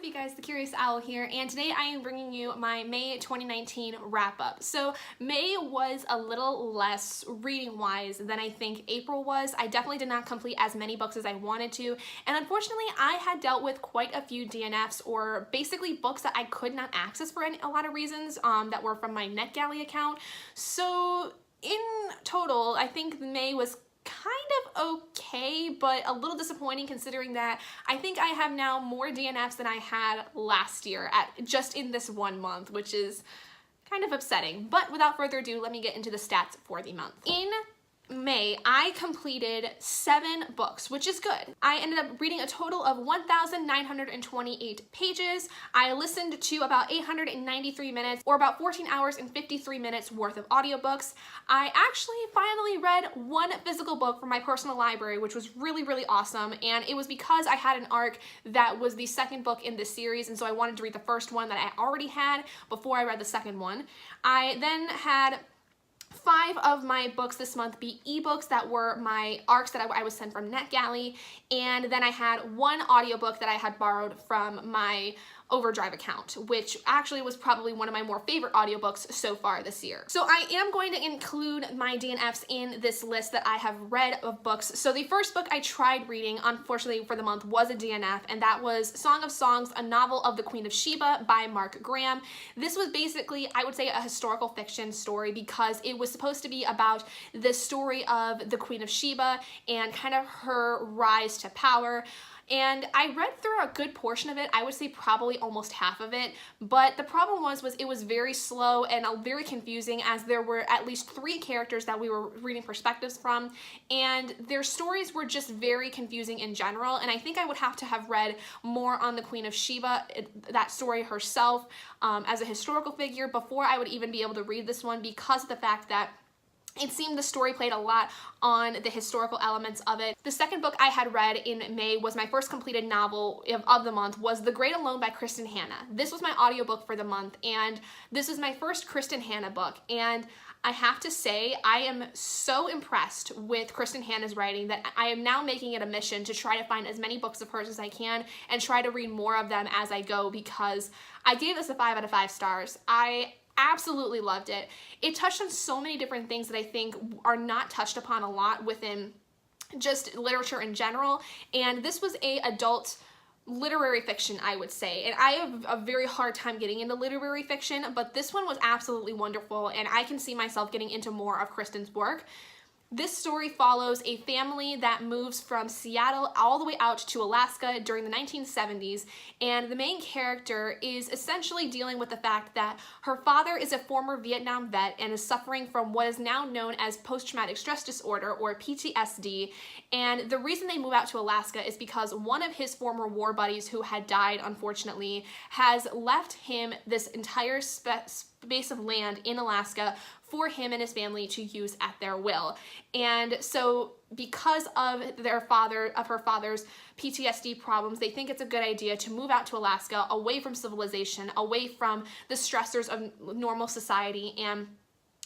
up, you guys? The Curious Owl here, and today I am bringing you my May 2019 wrap-up. So May was a little less reading-wise than I think April was. I definitely did not complete as many books as I wanted to, and unfortunately I had dealt with quite a few DNFs, or basically books that I could not access for a lot of reasons that were from my NetGalley account. So in total, I think May was kind of okay, but a little disappointing considering that I think I have now more DNFs than I had last year just in this 1 month, which is kind of upsetting. But without further ado, let me get into the stats for the month. In May, I completed 7 books, which is good. I ended up reading a total of 1,928 pages. I listened to about 893 minutes, or about 14 hours and 53 minutes worth of audiobooks. I actually finally read 1 physical book from my personal library, which was really, really awesome, and it was because I had an arc that was the second book in this series, and so I wanted to read the first one that I already had before I read the second one. I then had 5 of my books this month be ebooks that were my arcs that I was sent from NetGalley, and then I had 1 audiobook that I had borrowed from my Overdrive account, which actually was probably one of my more favorite audiobooks so far this year. So I am going to include my DNFs in this list that I have read of books. So the first book I tried reading, unfortunately for the month, was a DNF, and that was Song of Songs, a novel of the Queen of Sheba by Mark Graham. This was basically, I would say, a historical fiction story because it was supposed to be about the story of the Queen of Sheba and kind of her rise to power. And I read through a good portion of it, I would say probably almost half of it, but the problem was it was very slow and very confusing, as there were at least 3 characters that we were reading perspectives from, and their stories were just very confusing in general, and I think I would have to have read more on the Queen of Sheba, that story herself, as a historical figure before I would even be able to read this one, because of the fact that it seemed the story played a lot on the historical elements of it. The second book I had read in May was my first completed novel of the month, was The Great Alone by Kristin Hannah. This was my audiobook for the month, and this is my first Kristin Hannah book, and I have to say I am so impressed with Kristin Hannah's writing that I am now making it a mission to try to find as many books of hers as I can and try to read more of them as I go, because I gave this a 5 out of 5 stars. I absolutely loved it. It touched on so many different things that I think are not touched upon a lot within just literature in general, and this was a adult literary fiction, I would say, and I have a very hard time getting into literary fiction, but this one was absolutely wonderful, and I can see myself getting into more of Kristin's work. This story follows a family that moves from Seattle all the way out to Alaska during the 1970s, and the main character is essentially dealing with the fact that her father is a former Vietnam vet and is suffering from what is now known as post-traumatic stress disorder, or PTSD, and the reason they move out to Alaska is because one of his former war buddies who had died, unfortunately, has left him this entire space of land in Alaska for him and his family to use at their will. And so because of her father's PTSD problems, they think it's a good idea to move out to Alaska, away from civilization, away from the stressors of normal society, and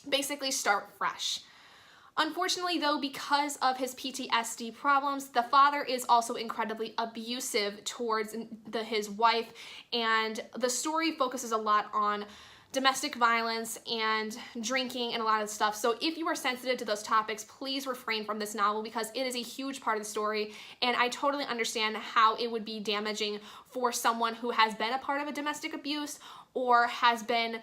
basically start fresh. Unfortunately, though, because of his PTSD problems, the father is also incredibly abusive towards his wife, and the story focuses a lot on domestic violence and drinking and a lot of stuff. So if you are sensitive to those topics, please refrain from this novel, because it is a huge part of the story, and I totally understand how it would be damaging for someone who has been a part of a domestic abuse or has been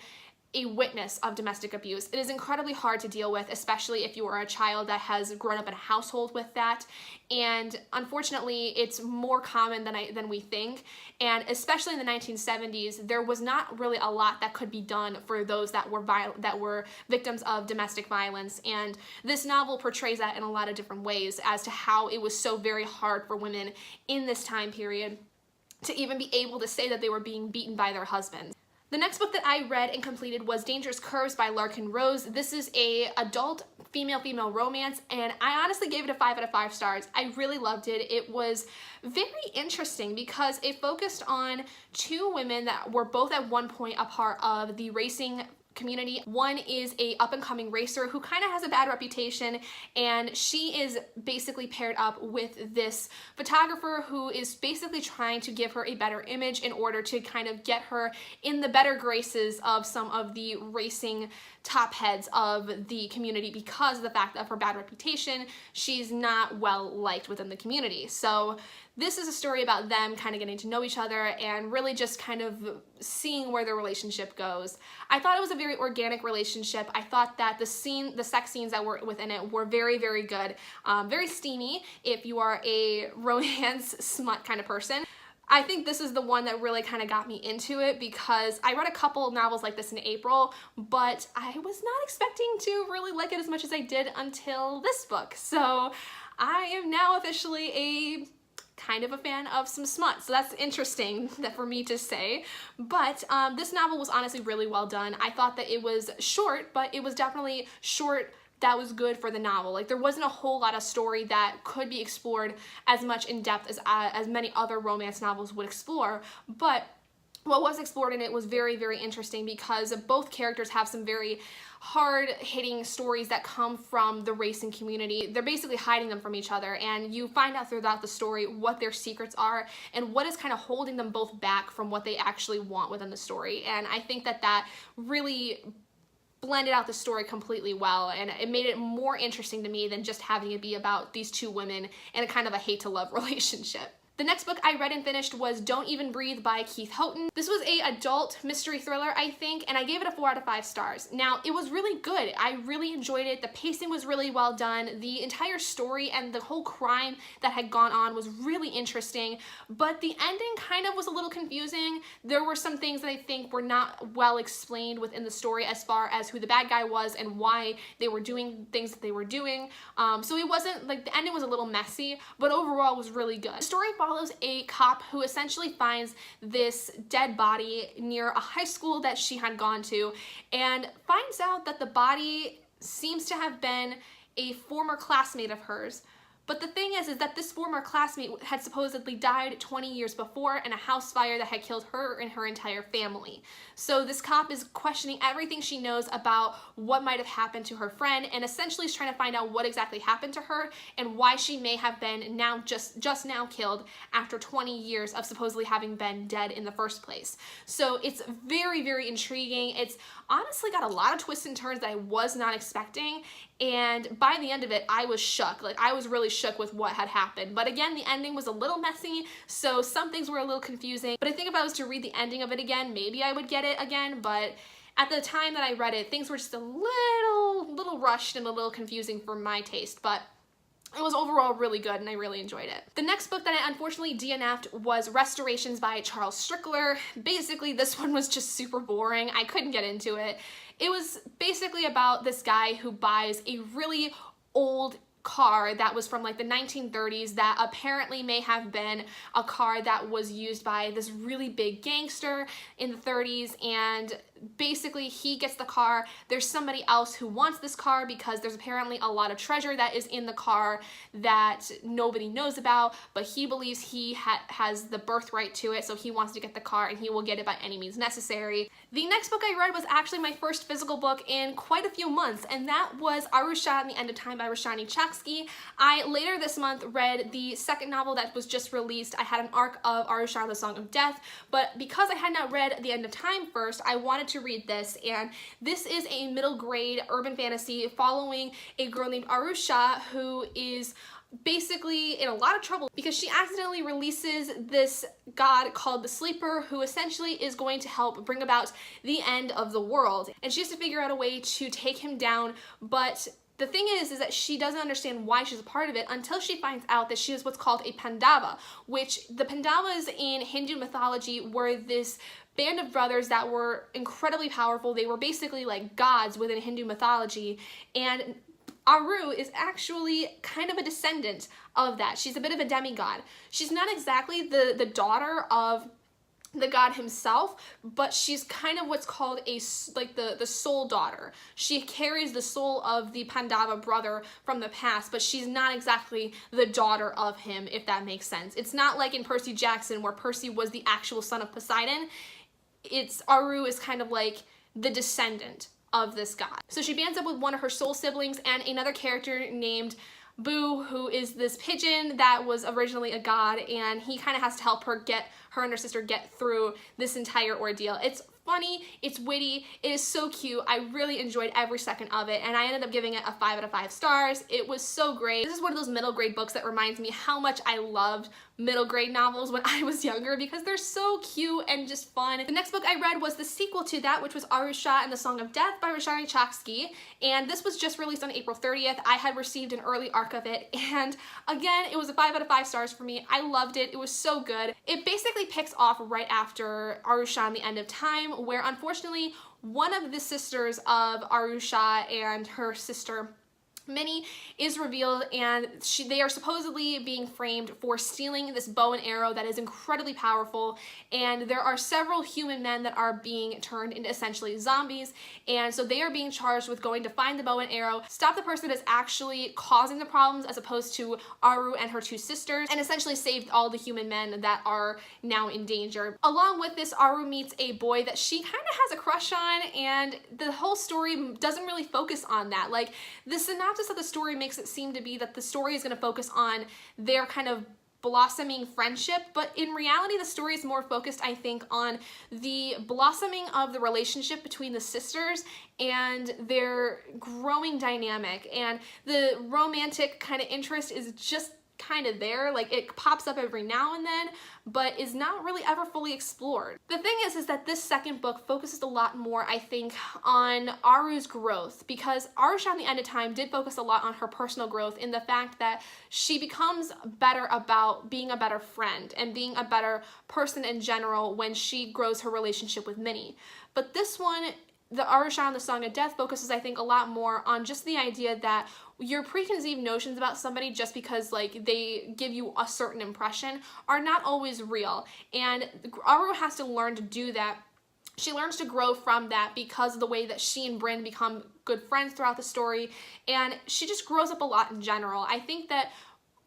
a witness of domestic abuse. It is incredibly hard to deal with, especially if you are a child that has grown up in a household with that, and unfortunately it's more common than we think, and especially in the 1970s there was not really a lot that could be done for those that were victims of domestic violence, and this novel portrays that in a lot of different ways as to how it was so very hard for women in this time period to even be able to say that they were being beaten by their husbands. The next book that I read and completed was Dangerous Curves by Larken Rose. This is a adult female-female romance, and I honestly gave it a 5 out of 5 stars. I really loved it. It was very interesting because it focused on 2 women that were both at one point a part of the racing community. One is a up-and-coming racer who kind of has a bad reputation, and she is basically paired up with this photographer who is basically trying to give her a better image in order to kind of get her in the better graces of some of the racing top heads of the community. Because of the fact of her bad reputation, she's not well liked within the community. So this is a story about them kind of getting to know each other and really just kind of seeing where their relationship goes. I thought it was a very organic relationship. I thought that the sex scenes that were within it were very, very good. Very steamy if you are a romance smut kind of person. I think this is the one that really kind of got me into it, because I read a couple of novels like this in April, but I was not expecting to really like it as much as I did until this book. So I am now officially a kind of a fan of some smut, so that's interesting for me to say. But this novel was honestly really well done. I thought that it was short, but it was definitely short that was good for the novel. Like, there wasn't a whole lot of story that could be explored as much in depth as many other romance novels would explore, but what was explored in it was very, very interesting, because both characters have some very hard-hitting stories that come from the racing community. They're basically hiding them from each other, and you find out throughout the story what their secrets are and what is kind of holding them both back from what they actually want within the story. And I think that that really blended out the story completely well, and it made it more interesting to me than just having it be about these two women and a kind of a hate-to-love relationship. The next book I read and finished was Don't Even Breathe by Keith Houghton. This was an adult mystery thriller, I think, and I gave it a 4 out of 5 stars. Now, it was really good. I really enjoyed it. The pacing was really well done. The entire story and the whole crime that had gone on was really interesting, but the ending kind of was a little confusing. There were some things that I think were not well explained within the story as far as who the bad guy was and why they were doing things that they were doing. So it wasn't, like, the ending was a little messy, but overall it was really good. The story follows a cop who essentially finds this dead body near a high school that she had gone to, and finds out that the body seems to have been a former classmate of hers. But the thing is that this former classmate had supposedly died 20 years before in a house fire that had killed her and her entire family. So this cop is questioning everything she knows about what might have happened to her friend, and essentially is trying to find out what exactly happened to her and why she may have been just now killed after 20 years of supposedly having been dead in the first place. So it's very, very intriguing. It's honestly got a lot of twists and turns that I was not expecting, and by the end of it, I was shook. Like, I was really shook with what had happened. But again, the ending was a little messy, so some things were a little confusing. But I think if I was to read the ending of it again, maybe I would get it again. But at the time that I read it, things were just a little rushed and a little confusing for my taste. But it was overall really good, and I really enjoyed it. The next book that I unfortunately DNF'd was Restorations by Charles Strickler. Basically, this one was just super boring. I couldn't get into it. It was basically about this guy who buys a really old car that was from like the 1930s that apparently may have been a car that was used by this really big gangster in the 30s, and basically he gets the car. There's somebody else who wants this car because there's apparently a lot of treasure that is in the car that nobody knows about, but he believes he has the birthright to it, so he wants to get the car and he will get it by any means necessary. The next book I read was actually my first physical book in quite a few months, and that was Arusha and the End of Time by Roshani Chokshi. I later this month read the second novel that was just released. I had an arc of Arusha, The Song of Death, but because I had not read The End of Time first, I wanted to read this, and this is a middle grade urban fantasy following a girl named Arusha who is basically in a lot of trouble because she accidentally releases this god called the Sleeper, who essentially is going to help bring about the end of the world, and she has to figure out a way to take him down. But the thing is that she doesn't understand why she's a part of it until she finds out that she is what's called a Pandava, which the Pandavas in Hindu mythology were this band of brothers that were incredibly powerful. They were basically like gods within Hindu mythology, and Aru is actually kind of a descendant of that. She's a bit of a demigod. She's not exactly the daughter of the god himself, but she's kind of what's called the soul daughter. She carries the soul of the Pandava brother from the past, but she's not exactly the daughter of him, if that makes sense. It's not like in Percy Jackson where Percy was the actual son of Poseidon. Aru is kind of like the descendant of this god. So she bands up with one of her soul siblings and another character named Boo, who is this pigeon that was originally a god, and he kind of has to help her and her sister get through this entire ordeal. It's funny, it's witty, it is so cute. I really enjoyed every second of it, and I ended up giving it a 5 out of 5 stars. It was so great. This is one of those middle grade books that reminds me how much I loved middle grade novels when I was younger, because they're so cute and just fun. The next book I read was the sequel to that, which was Arusha and the Song of Death by Roshani Chokshi, and this was just released on April 30th. I had received an early arc of it, and again, it was a 5 out of 5 stars for me. I loved it. It was so good. It basically picks off right after Arusha and the End of Time, where unfortunately one of the sisters of Arusha and her sister Minnie is revealed, and they are supposedly being framed for stealing this bow and arrow that is incredibly powerful, and there are several human men that are being turned into essentially zombies, and so they are being charged with going to find the bow and arrow, stop the person that is actually causing the problems as opposed to Aru and her 2 sisters, and essentially save all the human men that are now in danger. Along with this, Aru meets a boy that she kind of has a crush on, and the whole story doesn't really focus on that. Like, the synopsis of the story makes it seem to be that the story is going to focus on their kind of blossoming friendship, but in reality the story is more focused, I think, on the blossoming of the relationship between the sisters and their growing dynamic, and the romantic kind of interest is just kind of there. Like, it pops up every now and then, but is not really ever fully explored. The thing is that this second book focuses a lot more, I think, on Aru's growth, because Arusha at the End of Time did focus a lot on her personal growth in the fact that she becomes better about being a better friend and being a better person in general when she grows her relationship with Minnie. But this one, the Arusha and the Song of Death, focuses, I think, a lot more on just the idea that your preconceived notions about somebody just because, like, they give you a certain impression are not always real. And Aru has to learn to do that. She learns to grow from that because of the way that she and Bryn become good friends throughout the story, and she just grows up a lot in general. I think that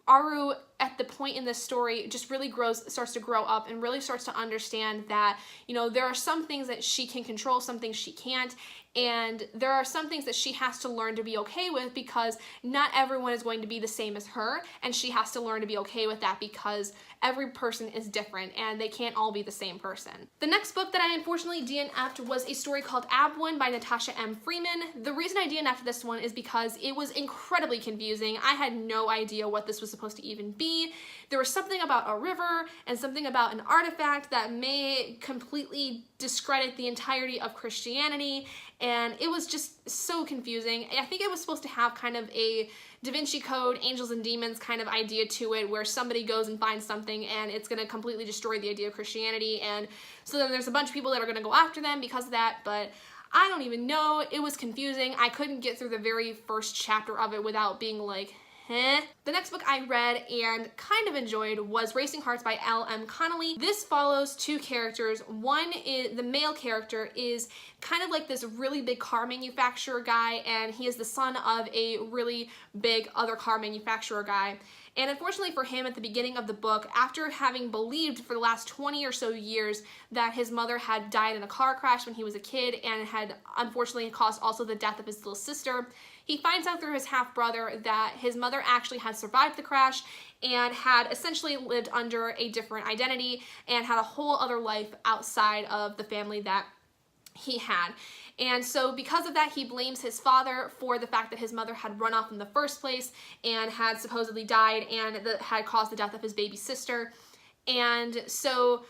Aru, at the point in this story, just really starts to grow up and really starts to understand that, you know, there are some things that she can control, some things she can't, and there are some things that she has to learn to be okay with, because not everyone is going to be the same as her, and she has to learn to be okay with that because every person is different and they can't all be the same person. The next book that I unfortunately DNF'd was a story called Abwin by Natasha M. Freeman. The reason I DNF'd this one is because it was incredibly confusing. I had no idea what this was supposed to even be. There was something about a river and something about an artifact that may completely discredit the entirety of Christianity, and it was just so confusing. I think it was supposed to have kind of a Da Vinci Code, Angels and Demons kind of idea to it, where somebody goes and finds something and it's going to completely destroy the idea of Christianity, and so then there's a bunch of people that are going to go after them because of that, but I don't even know. It was confusing. I couldn't get through the very first chapter of it without being like, eh. The next book I read and kind of enjoyed was Racing Hearts by L.M. Connolly. This follows 2 characters. One is, the male character is kind of like this really big car manufacturer guy, and he is the son of a really big other car manufacturer guy. And unfortunately for him, at the beginning of the book, after having believed for the last 20 or so years that his mother had died in a car crash when he was a kid and had unfortunately caused also the death of his little sister, he finds out through his half-brother that his mother actually had survived the crash and had essentially lived under a different identity and had a whole other life outside of the family that he had. And so because of that, he blames his father for the fact that his mother had run off in the first place and had supposedly died and had caused the death of his baby sister. And so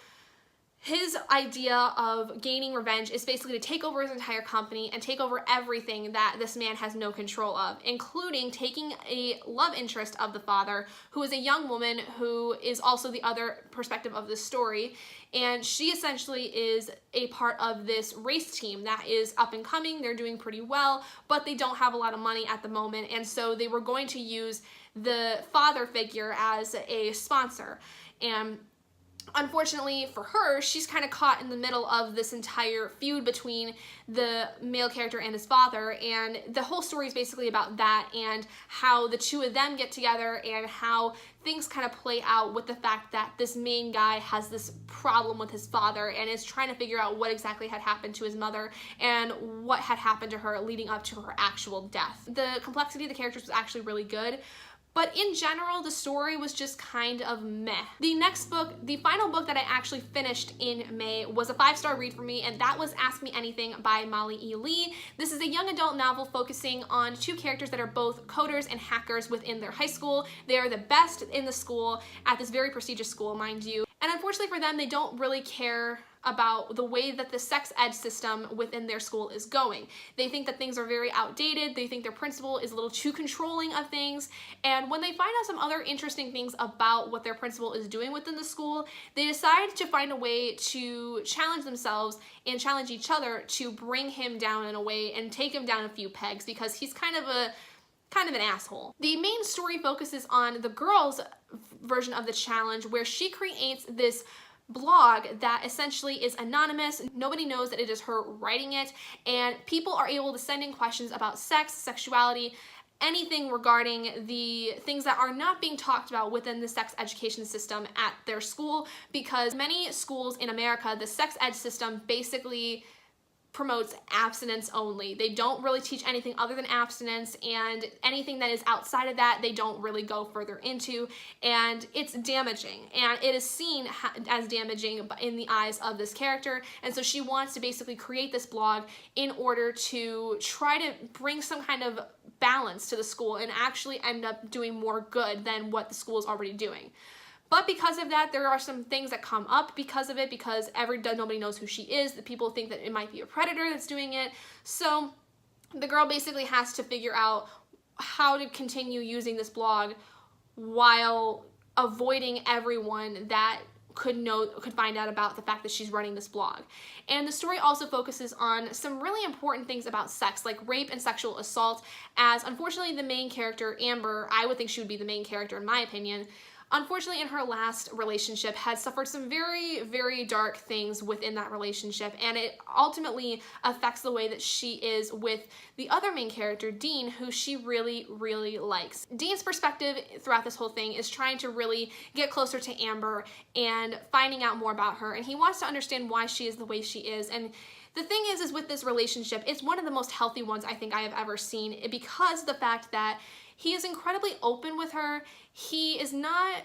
his idea of gaining revenge is basically to take over his entire company and take over everything that this man has no control of, including taking a love interest of the father, who is a young woman who is also the other perspective of the story. And she essentially is a part of this race team that is up and coming. They're doing pretty well, but they don't have a lot of money at the moment. And so they were going to use the father figure as a sponsor. And unfortunately for her, she's kind of caught in the middle of this entire feud between the male character and his father, and the whole story is basically about that and how the two of them get together and how things kind of play out with the fact that this main guy has this problem with his father and is trying to figure out what exactly had happened to his mother and what had happened to her leading up to her actual death. The complexity of the characters was actually really good, but in general, the story was just kind of meh. The next book, the final book that I actually finished in May, was a 5-star read for me, and that was Ask Me Anything by Molly E. Lee. This is a young adult novel focusing on 2 characters that are both coders and hackers within their high school. They are the best in the school, at this very prestigious school, mind you. And unfortunately for them, they don't really care about the way that the sex ed system within their school is going. They think that things are very outdated. They think their principal is a little too controlling of things. And when they find out some other interesting things about what their principal is doing within the school, they decide to find a way to challenge themselves and challenge each other to bring him down in a way and take him down a few pegs, because he's kind of an asshole. The main story focuses on the girl's version of the challenge, where she creates this blog that essentially is anonymous. Nobody knows that it is her writing it, and people are able to send in questions about sex, sexuality, anything regarding the things that are not being talked about within the sex education system at their school, because many schools in America, the sex ed system basically promotes abstinence only. They don't really teach anything other than abstinence, and anything that is outside of that they don't really go further into, and it's damaging, and it is seen as damaging in the eyes of this character. And so she wants to basically create this blog in order to try to bring some kind of balance to the school and actually end up doing more good than what the school is already doing. But because of that, there are some things that come up because of it, because nobody knows who she is. The people think that it might be a predator that's doing it. So the girl basically has to figure out how to continue using this blog while avoiding everyone that could find out about the fact that she's running this blog. And the story also focuses on some really important things about sex, like rape and sexual assault, as unfortunately the main character, Amber, I would think she would be the main character in my opinion, unfortunately in her last relationship had suffered some very, very dark things within that relationship, and it ultimately affects the way that she is with the other main character, Dean, who she really, really likes. Dean's perspective throughout this whole thing is trying to really get closer to Amber and finding out more about her, and he wants to understand why she is the way she is. And the thing is with this relationship, it's one of the most healthy ones I think I have ever seen, because of the fact that he is incredibly open with her. He is not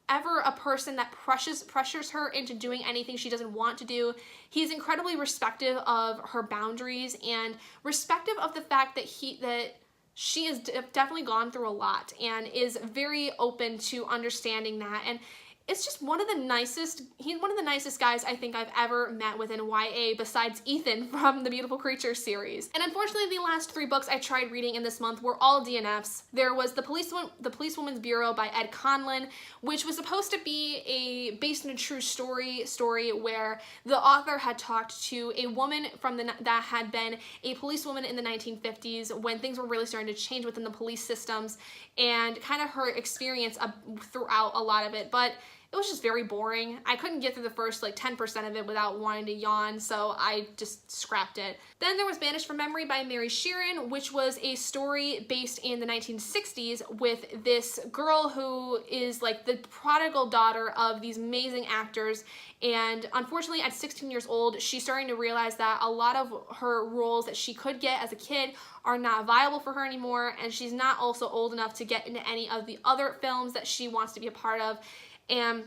ever a person that pressures her into doing anything she doesn't want to do. He's incredibly respectful of her boundaries and respectful of the fact that she has definitely gone through a lot and is very open to understanding that. And it's just he's one of the nicest guys I think I've ever met within YA, besides Ethan from the Beautiful Creatures series. And unfortunately, the last 3 books I tried reading in this month were all DNFs. There was The Policewoman's Bureau by Ed Conlin, which was supposed to be based on a true story where the author had talked to a woman that had been a policewoman in the 1950s when things were really starting to change within the police systems, and kind of her experience throughout a lot of it. But it was just very boring. I couldn't get through the first 10% of it without wanting to yawn, so I just scrapped it. Then there was Banished from Memory by Mary Sheeran, which was a story based in the 1960s with this girl who is the prodigal daughter of these amazing actors, and unfortunately at 16 years old, she's starting to realize that a lot of her roles that she could get as a kid are not viable for her anymore, and she's not also old enough to get into any of the other films that she wants to be a part of. And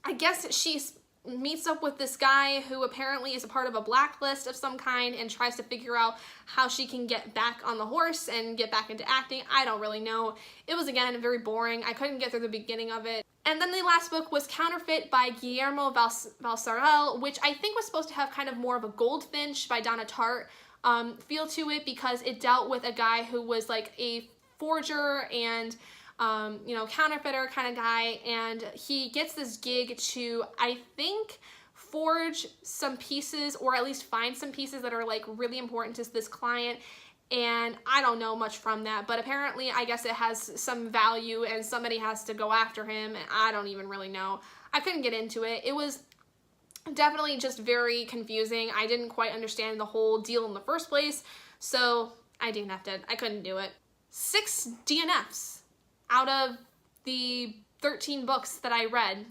I guess she meets up with this guy who apparently is a part of a blacklist of some kind and tries to figure out how she can get back on the horse and get back into acting. I don't really know. It was, again, very boring. I couldn't get through the beginning of it. And then the last book was Counterfeit by Guillermo Valsarel, which I think was supposed to have kind of more of a Goldfinch by Donna Tartt feel to it, because it dealt with a guy who was a forger and counterfeiter kind of guy, and he gets this gig to, I think, forge some pieces, or at least find some pieces that are really important to this client. and I don't know much from that, but apparently I guess it has some value and somebody has to go after him, and I don't even really know. I couldn't get into it. It was definitely just very confusing. I didn't quite understand the whole deal in the first place, so I DNF'd it. I couldn't do it. 6 DNFs out of the 13 books that I read.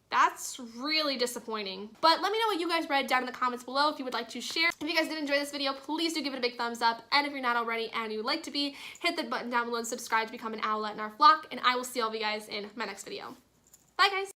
That's really disappointing. But let me know what you guys read down in the comments below if you would like to share. If you guys did enjoy this video, please do give it a big thumbs up. And if you're not already and you would like to be, hit the button down below and subscribe to become an owlet in our flock. And I will see all of you guys in my next video. Bye guys!